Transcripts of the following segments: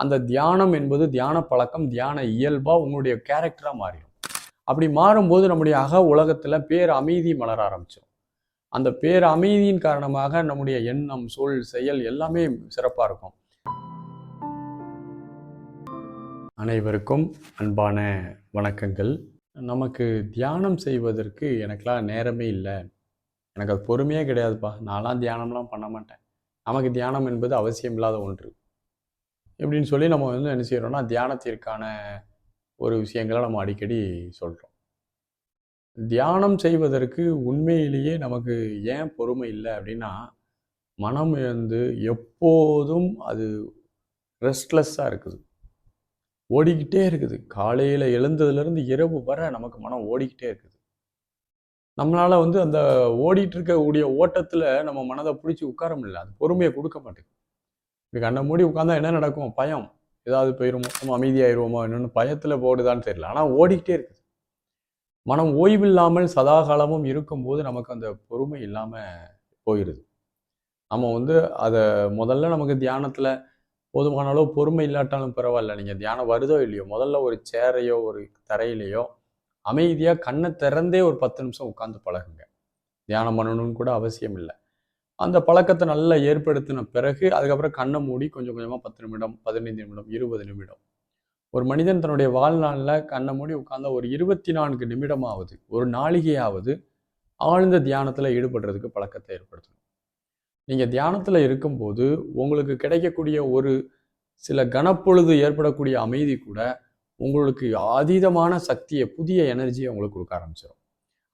அந்த தியானம் என்பது தியான பழக்கம், தியான இயல்பா உங்களுடைய கேரக்டரா மாறிடும். அப்படி மாறும்போது நம்முடைய உலகத்துல பேர் அமைதி மலர ஆரம்பிச்சிடும். அந்த பேர் அமைதியின் காரணமாக நம்முடைய எண்ணம், சொல், செயல் எல்லாமே சிறப்பா இருக்கும். அனைவருக்கும் அன்பான வணக்கங்கள். நமக்கு தியானம் செய்வதற்கு எனக்கெல்லாம் நேரமே இல்லை, எனக்கு அது பொறுமையே கிடையாதுப்பா, நான்லாம் தியானம்லாம் பண்ண மாட்டேன், நமக்கு தியானம் என்பது அவசியம் இல்லாத ஒன்று எப்படின்னு சொல்லி நம்ம என்ன செய்யறோம்னா, தியானத்திற்கான ஒரு விஷயங்களை நம்ம அடிக்கடி சொல்றோம். தியானம் செய்வதற்கு உண்மையிலேயே நமக்கு ஏன் பொறுமை இல்லை அப்படின்னா, மனம் எப்போதும் அது ரெஸ்ட்லெஸ்ஸாக இருக்குது, ஓடிக்கிட்டே இருக்குது. காலையில் எழுந்ததுலேருந்து இரவு வரை நமக்கு மனம் ஓடிக்கிட்டே இருக்குது. நம்மளால் அந்த ஓடிட்டு இருக்கக்கூடிய ஓட்டத்தில் நம்ம மனதை பிடிச்சி உட்கார முடியல, அது பொறுமையை கொடுக்க மாட்டேங்குது. இப்படி கண்ணை மூடி உட்காந்தா என்ன நடக்கும்? பயம், ஏதாவது போயிருமோ, நம்ம அமைதியாயிருவோமோ, என்னென்னு பயத்தில் போடுதான்னு தெரியல, ஆனால் ஓடிக்கிட்டே இருக்குது. மனம் ஓய்வில்லாமல் சதாகாலமும் இருக்கும்போது நமக்கு அந்த பொறுமை இல்லாமல் போயிடுது. நம்ம அதை முதல்ல நமக்கு தியானத்தில் போதுமான அளவு பொறுமை இல்லாட்டாலும் பரவாயில்ல, நீங்கள் தியானம் வருதோ இல்லையோ, முதல்ல ஒரு சேரையோ ஒரு தரையிலையோ அமைதியாக கண்ணை திறந்தே ஒரு 10 நிமிஷம் உட்காந்து பழகுங்க. தியானம் பண்ணணும்னு கூட அவசியம் இல்லை. அந்த பழக்கத்தை நல்லா ஏற்படுத்தின பிறகு அதுக்கப்புறம் கண்ணை மூடி கொஞ்சம் கொஞ்சமாக 10 நிமிடம், 15 நிமிடம், 20 நிமிடம். ஒரு மனிதன் தன்னுடைய வாழ்நாளில் கண்ணை மூடி உட்கார்ந்த ஒரு 24 நிமிடமாவது, ஒரு நாளிகையாவது ஆழ்ந்த தியானத்தில் ஈடுபடுறதுக்கு பழக்கத்தை ஏற்படுத்தணும். நீங்கள் தியானத்தில் இருக்கும்போது உங்களுக்கு கிடைக்கக்கூடிய ஒரு சில கனப்பொழுது ஏற்படக்கூடிய அமைதி கூட உங்களுக்கு அதீதமான சக்தியை, புதிய எனர்ஜியை உங்களுக்கு கொடுக்க ஆரம்பிச்சிடும்.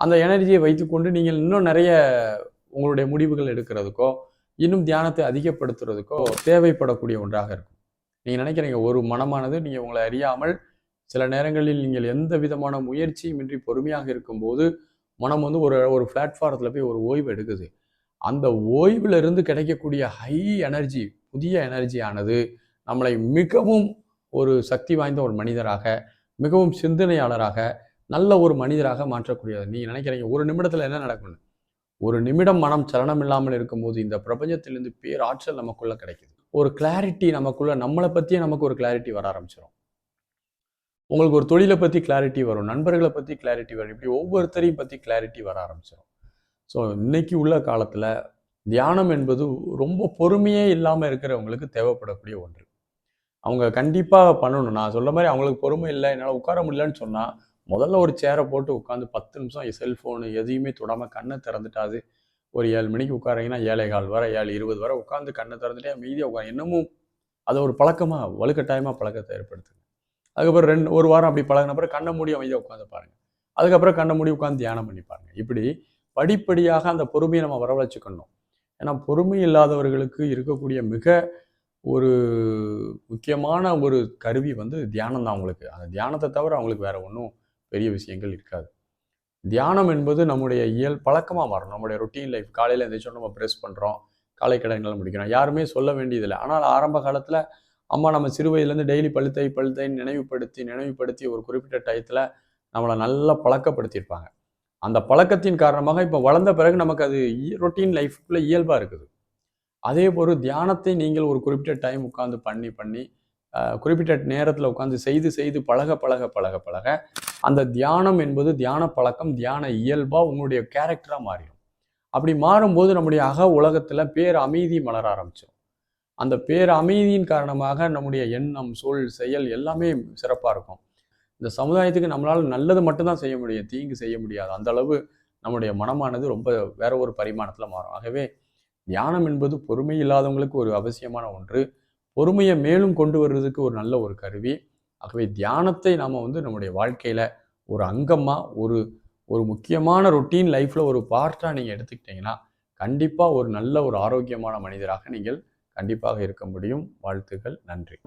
அந்த எனர்ஜியை வைத்துக்கொண்டு நீங்கள் இன்னும் நிறைய உங்களுடைய முடிவுகள் எடுக்கிறதுக்கோ, இன்னும் தியானத்தை அதிகப்படுத்துறதுக்கோ தேவைப்படக்கூடிய ஒன்றாக இருக்கும். நீங்கள் நினைக்கிறீங்க, ஒரு மனமானது நீங்கள் உங்களை அறியாமல் சில நேரங்களில் நீங்கள் எந்த விதமான முயற்சியும் இன்றி பொறுமையாக இருக்கும்போது மனம் ஒரு பிளாட்ஃபாரத்தில் போய் ஒரு ஓய்வு எடுக்குது. அந்த ஓய்வில் இருந்து கிடைக்கக்கூடிய ஹை எனர்ஜி, புதிய எனர்ஜியானது நம்மளை மிகவும் ஒரு சக்தி வாய்ந்த ஒரு மனிதராக, மிகவும் சிந்தனையாளராக, நல்ல ஒரு மனிதராக மாற்றக்கூடியது. நீங்கள் நினைக்கிறீங்க ஒரு நிமிடத்தில் என்ன நடக்கும்னு. ஒரு நிமிடம் மனம் சலனம் இல்லாமல் இருக்கும்போது இந்த பிரபஞ்சத்திலிருந்து பேராற்றல் நமக்குள்ள கிடைக்குது. ஒரு கிளாரிட்டி நமக்குள்ள, நம்மளை பற்றியே நமக்கு ஒரு கிளாரிட்டி வர ஆரம்பிச்சிடும். உங்களுக்கு ஒரு தொழிலை பற்றி கிளாரிட்டி வரும், நண்பர்களை பற்றி கிளாரிட்டி வரும், இப்படி ஒவ்வொருத்தரையும் பற்றி கிளாரிட்டி வர ஆரம்பிச்சிடும். ஸோ இன்னைக்கு உள்ள காலத்தில் தியானம் என்பது ரொம்ப பொறுமையே இல்லாமல் இருக்கிறவங்களுக்கு தேவைப்படக்கூடிய ஒன்று. அவங்க கண்டிப்பாக பண்ணணும். நான் சொல்ல மாதிரி அவங்களுக்கு பொறுமை இல்லை, என்னால் உட்கார முடியலன்னு சொன்னால் முதல்ல ஒரு சேரை போட்டு உட்காந்து 10 நிமிஷம் செல்ஃபோனு எதையுமே தொடாமல் கண்ணை திறந்துட்டாது ஒரு 7 மணிக்கு உட்காரீங்கன்னா 7:15 வரை, 7:20 வரை உட்காந்து கண்ணை திறந்துட்டே அமைதியாக உட்காந்து இன்னமும் அதை ஒரு பழக்கமாக, வலுக்கட்டாயமாக பழக்கத்தை ஏற்படுத்துங்க. அதுக்கப்புறம் ஒரு வாரம் அப்படி பழகினப்புறம் கண்ணை மூடி அமைதியாக உட்காந்து பாருங்கள். அதுக்கப்புறம் கண்ணை மூடி உட்காந்து தியானம் பண்ணி பாருங்க. இப்படி படிப்படியாக அந்த பொறுமையை நம்ம வரவழைச்சுக்கணும். ஏன்னா பொறுமை இல்லாதவர்களுக்கு இருக்கக்கூடிய மிக ஒரு முக்கியமான ஒரு கருவி தியானம் தான். அவங்களுக்கு அந்த தியானத்தை தவிர அவங்களுக்கு வேற ஒன்றும் பெரிய விஷயங்கள் இருக்காது. தியானம் என்பது நம்முடைய பழக்கமாக மாறணும். நம்முடைய ரொட்டீன் லைஃப், காலையில் எந்திரிச்சோம் நம்ம ப்ரெஸ் பண்ணுறோம், காலை கடன்களை முடிக்கிறோம், யாருமே சொல்ல வேண்டியதில்லை. ஆனால் ஆரம்ப காலத்தில் அம்மா நம்ம சிறு வயதுலேருந்து டெய்லி பழுத்தைன்னு நினைவுபடுத்தி ஒரு குறிப்பிட்ட டயத்தில் நம்மளை நல்லா பழக்கப்படுத்தியிருப்பாங்க. அந்த பழக்கத்தின் காரணமாக இப்போ வளர்ந்த பிறகு நமக்கு அது ரொட்டீன் லைஃப்குள்ளே இயல்பாக இருக்குது. அதே போல் தியானத்தை நீங்கள் ஒரு குறிப்பிட்ட டைம் உட்காந்து பண்ணி குறிப்பிட்ட நேரத்தில் உட்காந்து செய்து பழக அந்த தியானம் என்பது தியான பழக்கம், தியான இயல்பா உங்களுடைய கேரக்டரா மாறிடும். அப்படி மாறும்போது நம்முடைய உலகத்துல பேர் அமைதி மலர ஆரம்பிச்சிடும். அந்த பேர் அமைதியின் காரணமாக நம்முடைய எண்ணம், சொல், செயல் எல்லாமே சிறப்பா இருக்கும். இந்த சமுதாயத்துக்கு நம்மளால நல்லது மட்டும்தான் செய்ய முடியும், தீங்கு செய்ய முடியாது. அந்த அளவு நம்முடைய மனமானது ரொம்ப வேற ஒரு பரிமாணத்துல மாறும். ஆகவே தியானம் என்பது பொறுமை இல்லாதவங்களுக்கு ஒரு அவசியமான ஒன்று, பொறுமையை மேலும் கொண்டு வர்றதுக்கு ஒரு நல்ல ஒரு கருவி. ஆகவே தியானத்தை நாம் நம்முடைய வாழ்க்கையில் ஒரு அங்கமாக, ஒரு முக்கியமான ரொட்டீன் லைஃப்பில் ஒரு பார்ட்டாக நீங்கள் எடுத்துக்கிட்டிங்கன்னா கண்டிப்பாக ஒரு நல்ல ஒரு ஆரோக்கியமான மனிதராக நீங்கள் கண்டிப்பாக இருக்க முடியும். வாழ்த்துக்கள். நன்றி.